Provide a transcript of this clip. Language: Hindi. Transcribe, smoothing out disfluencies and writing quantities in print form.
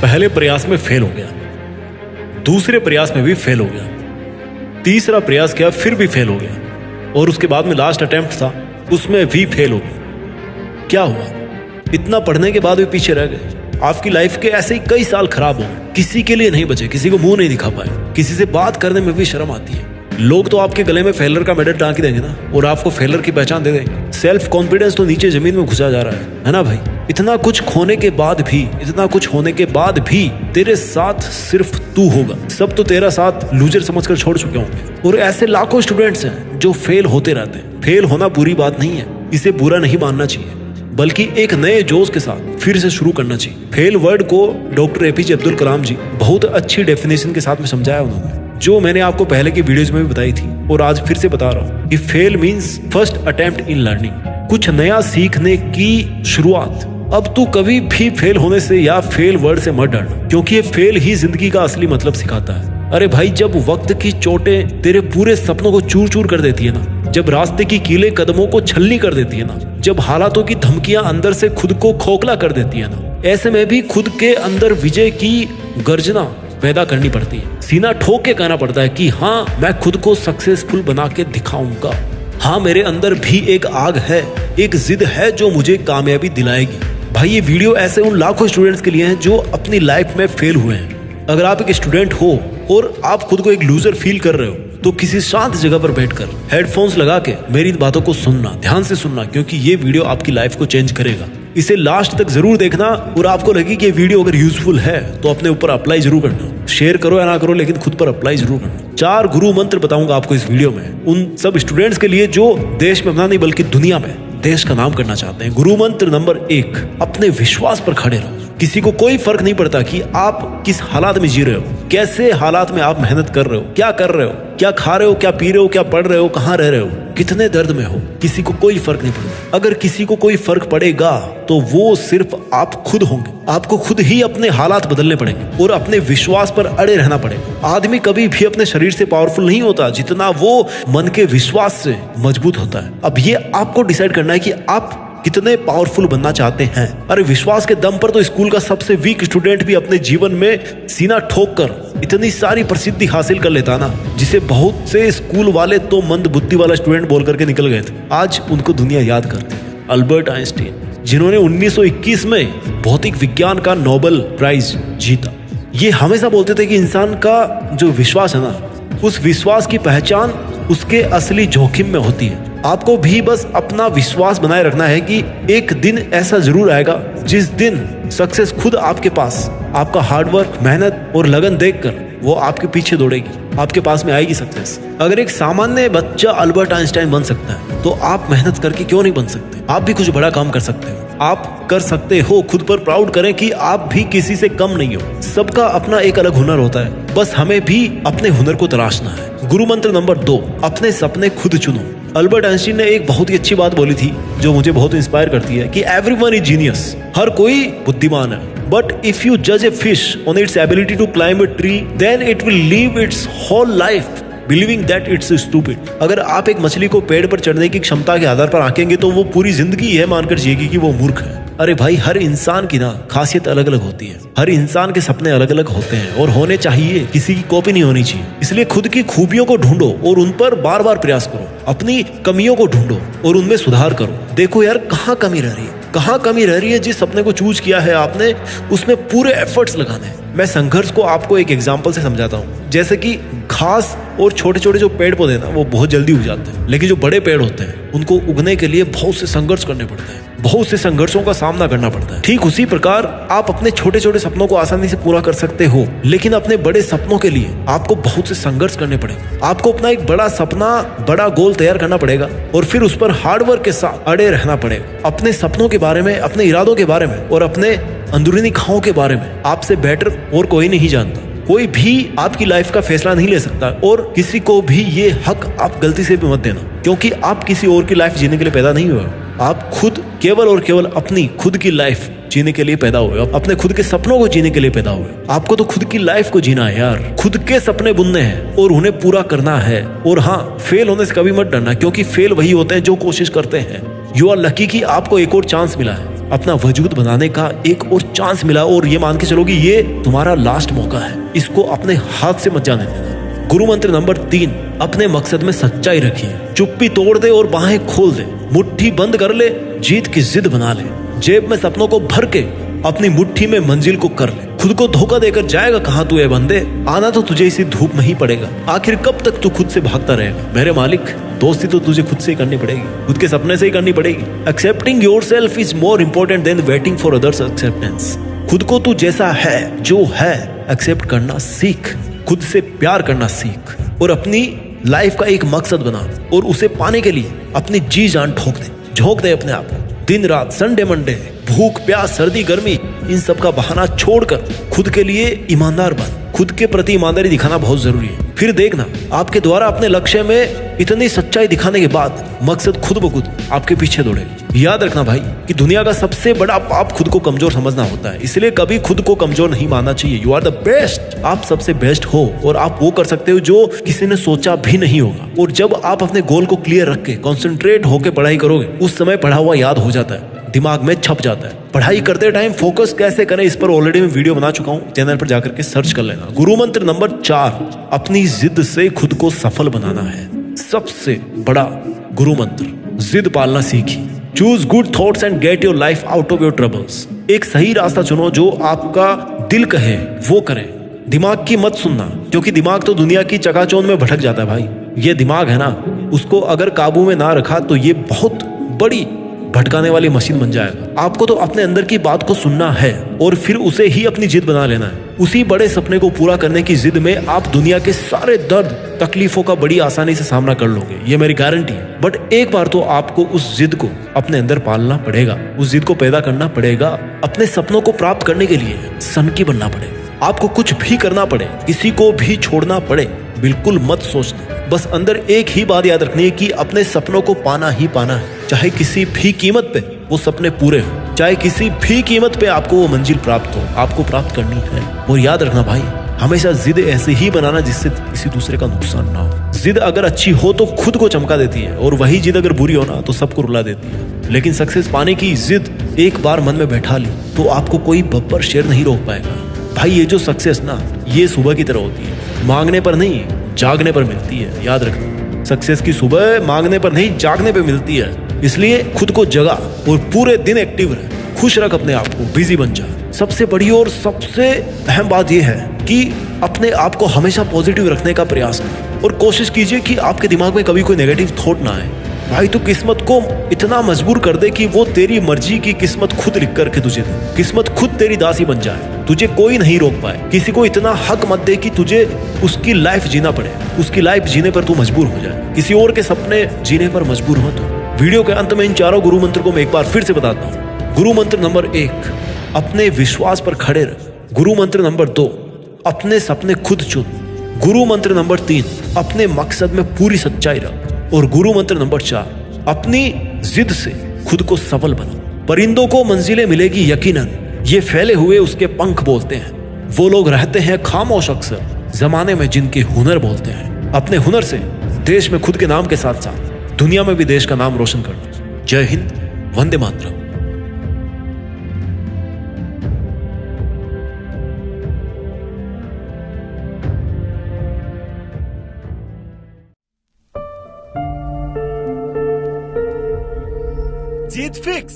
पहले प्रयास में फेल हो गया, दूसरे प्रयास में भी फेल हो गया, तीसरा प्रयास किया फिर भी फेल हो गया, और उसके बाद में लास्ट अटेम्प्ट था उसमें भी फेल हो गया। क्या हुआ? इतना पढ़ने के बाद भी पीछे रह गए। आपकी लाइफ के ऐसे ही कई साल खराब हो गए, किसी के लिए नहीं बचे, किसी को मुंह नहीं दिखा पाए, किसी से बात करने में भी शर्म आती है। लोग तो आपके गले में फेलर का मेडल टांग देंगे ना, और आपको फेलर की पहचान दे देंगे। सेल्फ कॉन्फिडेंस तो नीचे जमीन में घुसा जा रहा है ना भाई। इतना कुछ खोने के बाद भी, इतना कुछ होने के बाद भी तेरे साथ सिर्फ तू होगा। सब तो तेरा साथ लूजर समझकर छोड़ चुके होंगे। और ऐसे लाखों स्टूडेंट्स हैं जो फेल होते रहते हैं। फेल होना बुरी बात नहीं है, इसे बुरा नहीं मानना चाहिए, बल्कि एक नए जोश के साथ फिर से शुरू करना चाहिए। फेल वर्ड को डॉक्टर एपीजे अब्दुल कलाम जी बहुत अच्छी डेफिनेशन के साथ में समझाया उन्होंने, जो मैंने आपको पहले की वीडियोज में भी बताई थी और आज फिर से बता रहा हूँ कि fail means first attempt in learning, कुछ नया सीखने की शुरुआत। अब तू कभी भी फेल होने से या फेल वर्ड से मत डरना, क्योंकि ये फेल ही जिंदगी का असली मतलब सिखाता है। अरे भाई, जब वक्त की चोटें तेरे पूरे सपनों को चूर चूर कर देती है ना, जब रास्ते की कीलें कदमों को छलनी कर देती है ना, जब हालातों की धमकियां अंदर से खुद को खोखला कर देती है ना, ऐसे में भी खुद के अंदर विजय की गर्जना पैदा करनी पड़ती है। सीना ठोक के कहना पड़ता है कि हाँ, मैं खुद को सक्सेसफुल बना के दिखाऊंगा। हाँ, मेरे अंदर भी एक आग है, एक जिद है जो मुझे कामयाबी दिलाएगी। भाई, ये वीडियो ऐसे उन लाखों स्टूडेंट्स के लिए है जो अपनी लाइफ में फेल हुए हैं। अगर आप एक स्टूडेंट हो और आप खुद को एक लूजर फील कर रहे हो, तो किसी शांत जगह पर बैठकर हेडफोन्स लगा के मेरी बातों को सुनना, ध्यान से सुनना, क्योंकि ये वीडियो आपकी लाइफ को चेंज करेगा। इसे लास्ट तक जरूर देखना, और आपको लगे कि ये वीडियो अगर यूजफुल है तो अपने ऊपर अप्लाई जरूर करना। शेयर करो या ना करो, लेकिन खुद पर अप्लाई जरूर करना। 4 गुरु मंत्र बताऊंगा आपको इस वीडियो में, उन सब स्टूडेंट्स के लिए जो देश में अपना नहीं बल्कि दुनिया में देश का नाम करना चाहते हैं। गुरु मंत्र नंबर 1, अपने विश्वास पर खड़े रहो। किसी को कोई फर्क नहीं पड़ता कि आप किस हालात में जी रहे हो, कैसे हालात में आप मेहनत कर रहे हो, क्या कर रहे हो, क्या खा रहे हो, क्या पी रहे हो, क्या पढ़ रहे हो, कहाँ रह रहे हो, कितने दर्द में हो, किसी को कोई फर्क नहीं पड़ता। अगर किसी को कोई फर्क पड़ेगा तो वो सिर्फ आप खुद होंगे। आपको खुद ही अपने हालात बदलने पड़ेंगे और अपने विश्वास पर अड़े रहना पड़ेगा। आदमी कभी भी अपने शरीर से पावरफुल नहीं होता जितना वो मन के विश्वास से मजबूत होता है। अब ये आपको डिसाइड करना है कि आप कितने पावरफुल बनना चाहते हैं। अरे, विश्वास के दम पर तो स्कूल का सबसे वीक स्टूडेंट भी अपने जीवन में सीना ठोक कर इतनी सारी प्रसिद्धि हासिल कर लेता ना, जिसे बहुत से स्कूल वाले तो मंद बुद्धि वाला स्टूडेंट बोल करके निकल गए थे। आज उनको दुनिया याद करती है। अल्बर्ट आइंस्टीन, जिन्होंने 1921 में भौतिक विज्ञान का नोबेल प्राइज जीता, ये हमेशा बोलते थे कि इंसान का जो विश्वास है ना, उस विश्वास की पहचान उसके असली जोखिम में होती है। आपको भी बस अपना विश्वास बनाए रखना है कि एक दिन ऐसा जरूर आएगा जिस दिन सक्सेस खुद आपके पास, आपका हार्डवर्क, मेहनत और लगन देखकर वो आपके पीछे दौड़ेगी, आपके पास में आएगी सक्सेस। अगर एक सामान्य बच्चा अल्बर्ट आइंस्टाइन बन सकता है तो आप मेहनत करके क्यों नहीं बन सकते? आप भी कुछ बड़ा काम कर सकते हो, आप कर सकते हो। खुद पर प्राउड करें कि आप भी किसी से कम नहीं हो। सबका अपना एक अलग हुनर होता है, बस हमें भी अपने हुनर को तराशना है। गुरु मंत्र नंबर 2, अपने सपने खुद चुनो। अल्बर्ट आइंस्टीन ने एक बहुत ही अच्छी बात बोली थी जो मुझे बहुत इंस्पायर करती है कि एवरीवन इज जीनियस, हर कोई बुद्धिमान है, बट इफ यू जज a fish on its ability to climb a tree, then it will live its whole life believing that it's stupid. अगर आप एक मछली को पेड़ पर चढ़ने की क्षमता के आधार पर आंकेंगे तो वो पूरी जिंदगी यह मानकर जिएगी कि वो मूर्ख है। अरे भाई, हर इंसान की ना खासियत अलग अलग होती है, हर इंसान के सपने अलग अलग होते हैं और होने चाहिए, किसी की कॉपी नहीं होनी चाहिए। इसलिए खुद की खूबियों को ढूंढो और उन पर बार बार प्रयास करो। अपनी कमियों को ढूंढो और उनमें सुधार करो। देखो यार, कहाँ कमी रह रही है, कहाँ कमी रह रही है। जिस सपने को चूज किया है आपने, उसमें पूरे एफर्ट्स लगाने हैं। मैं संघर्ष को आपको एक एग्जांपल से समझाता हूँ। जैसे कि घास और छोटे छोटे जो पेड़ पौधे ना, वो बहुत जल्दी उग जाते हैं, लेकिन जो बड़े पेड़ होते हैं उनको उगने के लिए बहुत से संघर्ष करने पड़ते हैं, बहुत से संघर्षों का सामना करना पड़ता है। ठीक उसी प्रकार आप अपने छोटे छोटे सपनों को आसानी से पूरा कर सकते हो, लेकिन अपने बड़े सपनों के लिए आपको बहुत से संघर्ष करने पड़ेंगे। आपको अपना एक बड़ा सपना, बड़ा गोल तैयार करना पड़ेगा और फिर उस पर हार्डवर्क के साथ अड़े रहना पड़ेगा। अपने सपनों के बारे में, अपने इरादों के बारे में और अपने अंदरूनी खाओं के बारे में आपसे बेटर और कोई नहीं जानता। कोई भी आपकी लाइफ का फैसला नहीं ले सकता और किसी को भी ये हक आप गलती से भी मत देना, क्योंकि आप किसी और की लाइफ जीने के लिए पैदा नहीं हुए। आप खुद केवल और केवल अपनी खुद की लाइफ जीने के लिए पैदा हुए, अपने खुद के सपनों को जीने के लिए पैदा हुए। आपको तो खुद की लाइफ को जीना है यार, खुद के सपने बुनने हैं और उन्हें पूरा करना है। और हाँ, फेल होने से कभी मत डरना, क्योंकि फेल वही होते हैं जो कोशिश करते हैं। यू आर लकी कि आपको एक और चांस मिला है। अपना वजूद बनाने का एक और चांस मिला और ये मान के चलो कि ये तुम्हारा लास्ट मौका है, इसको अपने हाथ से मत जाने देना। गुरु मंत्र नंबर 3, अपने मकसद में सच्चाई रखिए। चुप्पी तोड़ दे और बाहें खोल दे, मुट्ठी बंद कर ले, जीत की जिद बना ले, जेब में सपनों को भर के अपनी मुट्ठी में मंजिल को कर ले। खुद को धोखा देकर जाएगा कहां तू ए बंदे, आना तो तुझे इसी धूप में ही पड़ेगा। आखिर कब तक तू खुद से भागता रहेगा मेरे मालिक, दोस्ती तो तुझे खुद से ही करनी पड़ेगी, खुद के सपने से ही करनी पड़ेगी। Accepting yourself is more important then waiting for others acceptance. खुद को तू जैसा है, जो है, एक्सेप्ट करना सीख, खुद से प्यार करना सीख और अपनी लाइफ का एक मकसद बना और उसे पाने के लिए अपनी जी जान ठोक दे, झोंक दे अपने आप को। दिन रात, संडे मंडे, भूख प्यास, सर्दी गर्मी, इन सब का बहाना छोड़कर खुद के लिए ईमानदार बन। खुद के प्रति ईमानदारी दिखाना बहुत जरूरी है। फिर देखना आपके द्वारा अपने लक्ष्य में इतनी सच्चाई दिखाने के बाद मकसद खुद ब खुद आपके पीछे दौड़ेगा। याद रखना भाई कि दुनिया का सबसे बड़ा पाप खुद को कमजोर समझना होता है, इसलिए कभी खुद को कमजोर नहीं मानना चाहिए। यू आर द बेस्ट, आप सबसे बेस्ट हो और आप वो कर सकते हो जो किसी ने सोचा भी नहीं होगा। और जब आप अपने गोल को क्लियर रख के कॉन्सेंट्रेट होकर पढ़ाई करोगे, उस समय पढ़ा हुआ याद हो जाता है, दिमाग में छप जाता है। पढ़ाई करते टाइम फोकस कैसे करें, इस पर ऑलरेडी मैं वीडियो बना चुका हूँ, चैनल पर जाकर के सर्च कर लेना। गुरु मंत्र नंबर 4, अपनी जिद से खुद को सफल बनाना है। सबसे बड़ा गुरु मंत्र, जिद पालना सीखिए। Choose good thoughts and get your life out of your troubles. एक सही रास्ता चुनो, जो आपका दिल कहे वो करें। दिमाग की मत सुनना, क्योंकि दिमाग तो दुनिया की चकाचौंध में भटक जाता है भाई। ये दिमाग है ना, उसको अगर काबू में ना रखा तो ये बहुत बड़ी भटकाने वाली मशीन बन जाएगा। आपको तो अपने अंदर की बात को सुनना है और फिर उसे ही अपनी जिद बना लेना है। उसी बड़े सपने को पूरा करने की जिद में आप दुनिया के सारे दर्द तकलीफों का बड़ी आसानी से सामना कर लोगे, ये मेरी गारंटी है। बट एक बार तो आपको उस जिद को अपने अंदर पालना पड़ेगा, उस जिद को पैदा करना पड़ेगा। अपने सपनों को प्राप्त करने के लिए सनकी बनना पड़ेगा। आपको कुछ भी करना पड़े, किसी को भी छोड़ना पड़े, बिल्कुल मत सोचना। बस अंदर एक ही बात याद रखनी है कि अपने सपनों को पाना ही पाना है, चाहे किसी भी कीमत पे वो सपने पूरे हो, चाहे किसी भी कीमत पे आपको वो मंजिल प्राप्त हो, आपको प्राप्त करनी है। और याद रखना भाई, हमेशा जिद ऐसे ही बनाना जिससे किसी दूसरे का नुकसान ना हो। जिद अगर अच्छी हो तो खुद को चमका देती है, और वही जिद अगर बुरी हो ना तो सबको रुला देती है। लेकिन सक्सेस पाने की जिद एक बार मन में बैठा ली तो आपको कोई बब्बर शेर नहीं रोक पाएगा भाई। ये जो सक्सेस ना, ये सुबह की तरह होती है, मांगने पर नहीं जागने पर मिलती है। याद रखना, सक्सेस की सुबह मांगने पर नहीं जागने पर मिलती है। इसलिए खुद को जगा और पूरे दिन एक्टिव रह, खुश रख अपने आप को, बिजी बन जा। सबसे बड़ी और सबसे अहम बात यह है कि अपने आप को हमेशा पॉजिटिव रखने का प्रयास करें और कोशिश कीजिए कि आपके दिमाग में कभी कोई नेगेटिव थॉट ना आए। भाई तू किस्मत को इतना मजबूर कर दे कि वो तेरी मर्जी की किस्मत खुद लिख करके तुझे दे, किस्मत खुद तेरी दासी बन जाए, तुझे कोई नहीं रोक पाए। किसी को इतना हक मत दे कि तुझे उसकी लाइफ जीना पड़े, उसकी लाइफ जीने पर तू मजबूर हो जाए, किसी और के सपने जीने पर मजबूर हो। तो वीडियो के अंत में इन चारों गुरु मंत्र को मैं एक बार फिर से बताता हूँ। गुरु मंत्र नंबर 1, अपने विश्वास पर खड़े रह। गुरु मंत्र नंबर 2, अपने सपने खुद चुन। गुरु मंत्र नंबर 3, अपने मकसद में पूरी सच्चाई रख। और गुरु मंत्र नंबर 4, अपनी जिद से खुद को सफल बना। परिंदों को मंजिलें मिलेगी यकीनन, ये फैले हुए उसके पंख बोलते हैं। वो लोग रहते हैं खामोश अक्सर, जमाने में जिनके हुनर बोलते हैं। अपने हुनर से देश में खुद के नाम के साथ साथ दुनिया में भी देश का नाम रोशन करना। जय हिंद, वंदे मातरम। जीत फिक्स।